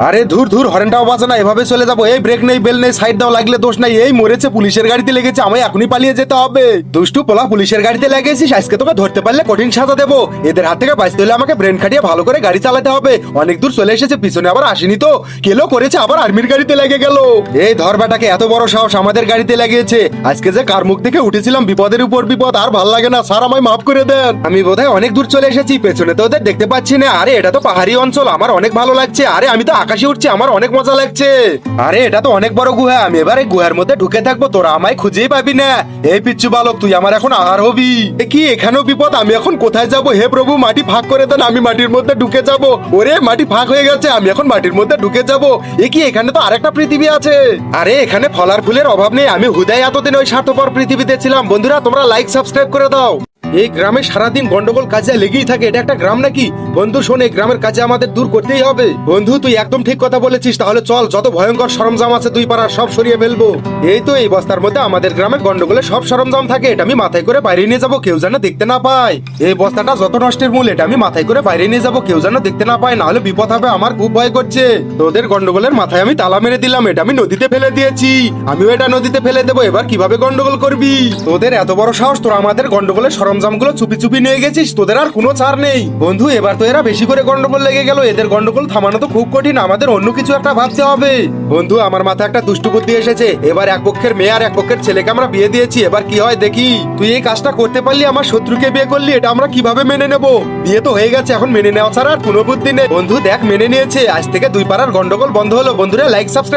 আরে ধুর ধুর, হরেনটাও বাজে না, এভাবে চলে যাবো। এই ব্রেক নেই, বেল নেই, সাইড দাও, লাগলে দোষ নাই। এই মরেছে, পুলিশের গাড়িতে লেগেছে, আমায় এখনই পালিয়ে যেতে হবে। দুষ্টু পোলা, পুলিশের গাড়িতে লেগেছিস, আজকে তোকে ধরতে পারলে কঠিন সাজা দেবো। এদের হাত থেকে বাঁচতে হলে আমাকে ব্রেন খাটিয়ে ভালো করে গাড়ি চালাতে হবে। অনেক দূর চলে এসেছে, পিছনে আবার আসেনি তো, কেলো করেছে, আবার আর্মির গাড়িতে লেগে গেল। এই ধর বেটাকে, এত বড় সাহস আমাদের গাড়িতে লাগিয়েছে। আজকে যে কার মুখ থেকে উঠেছিলাম, বিপদের উপর বিপদ, আর ভাল লাগে না স্যার, আমায় মাফ করে দেন। আমি বোধহয় অনেক দূর চলে এসেছি, পেছনে তো ওদের দেখতে পাচ্ছি না। আরে এটা তো পাহাড়ি অঞ্চল, আমার অনেক ভালো লাগছে। আরে আমি তো আকাশে উঠছি, আমার অনেক মজা লাগছে। আরে এটা তো অনেক বড় গুহা, আমি এবার এই গুহার মধ্যে ঢুকে থাকবো, তোরা আমায় খুঁজেই পাবি না। এই পিচ্চু বালক, তুই আমার এখন আহার হবি। কি এখানেও বিপদ, আমি এখন কোথায় যাব? হে প্রভু, মাটি ফাঁক করে দেন, আমি মাটির মধ্যে ঢুকে যাব। ওরে মাটি ফাঁক হয়ে গেছে, আমি এখন মাটির মধ্যে ঢুকে যাব। এ কি, এখানে তো আরেকটা পৃথিবী আছে। আরে এখানে ফলার ফুলের অভাব নেই, আমি হুদাই এতদিন ওই স্বার্থপর পৃথিবীতে ছিলাম। বন্ধুরা, তোমরা লাইক সাবস্ক্রাইব করে দাও। এই গ্রামে সারাদিন গন্ডগোল কাজে লেগেই থাকে, এটা একটা গ্রাম নাকি? বন্ধু শোন, এই গ্রামের কাজে আমাদের দূর করতেই হবে। বন্ধু তুই একদম ঠিক কথা বলেছিস, তাহলে চল, যত ভয়ঙ্কর সরঞ্জাম আছে দুই পাড়ার সব সরিয়ে ফেলবো। এই তো এই বস্তার মধ্যে আমাদের গ্রামে গন্ডগোলের সব সরঞ্জাম থাকে, এটা আমি মাথায় করে বাইরে নিয়ে যাবো, কেউ যেন দেখতে না পায়। এই বস্তাটা যত নষ্টের মূল, এটা আমি মাথায় করে বাইরে নিয়ে যাবো, কেউ যেন দেখতে না পায়, না হলে বিপদ হবে। আমার খুব ভয় করছে। তোদের গন্ডগোলের মাথায় আমি তালা মেরে দিলাম, এটা আমি নদীতে ফেলে দিয়েছি, আমিও এটা নদীতে ফেলে দেবো। এবার কিভাবে গন্ডগোল করবি? তোদের এত বড় সাহস, তোরা আমাদের গন্ডগোলের সরঞ্জামগুলো চুপি চুপি নিয়ে গেছিস, তোদের আর কোনো ছাড় নেই। বন্ধু এবার তো এরা বেশি করে গন্ডগোল লেগে গেল, এদের গন্ডগোল থামানো তো খুব কঠিন, আমাদের অন্য কিছু একটা ভাবতে হবে। বন্ধু আমার মাথায় একটা দুষ্টু বুদ্ধি এসেছে। এবার এক পক্ষের মেয়ে আর এক পক্ষের ছেলেকে আমরা বিয়ে দিয়েছি, এবার কি হয় দেখি। তুই এই কাজটা করতে পারলি, আমার শত্রুকে বিয়ে করলি, এটা আমরা কিভাবে মেনে নেব? বিয়ে তো হয়ে গেছে, এখন মেনে নেওয়া ছাড়া আর কোনো বুদ্ধি নেই। বন্ধু দেখ, মেনে নিয়েছে, আজ থেকে দুই পাড়ার গন্ডগোল বন্ধ হলো। বন্ধুরা লাইক সাবস্ক্রাইব